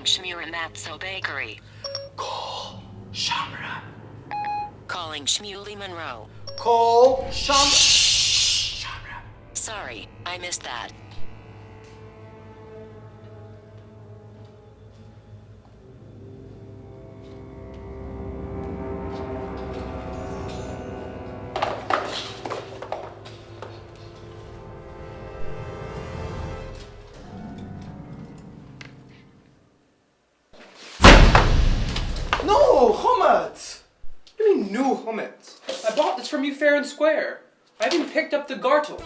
Chometz Bakery. Call Shamra. Calling Shmuley Monroe. Call Shamra. Sorry, I missed that. No, Chometz! What do you mean new Chometz? I bought this from you fair and square. I even picked up the gartel.